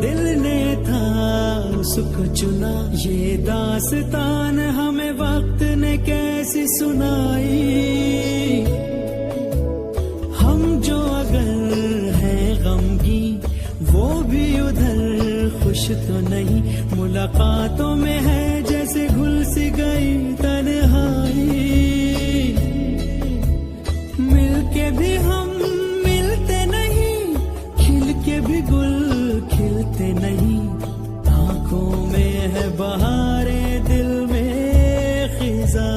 दिल ने था उसको चुना, ये दास्तान हमें वक्त ने कैसी सुनाई। हम जो अगर हैं गमगी वो भी उधर खुश तो नहीं, मुलाकातों में है जैसे घुल सी गई तन्हाई। मिलके भी हम मिलते नहीं, खिल के भी गुल खिलते नहीं। आंखों में है बहारे, दिल में खिजा,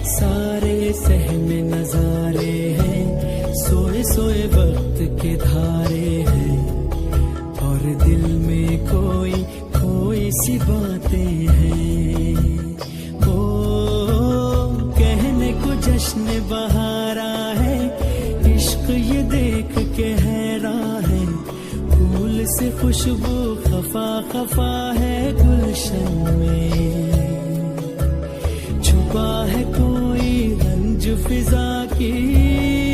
सारे सहमे नजारे हैं, सोए सोए वक्त के धारे हैं। और दिल में कोई कोई सी बातें हैं, ओ कहने को जश्न बहारा है, इश्क ये देख के हैरान है। फूल से खुशबू खफा खफा है गुलशन में, छुपा है कोई रंज फिजा की।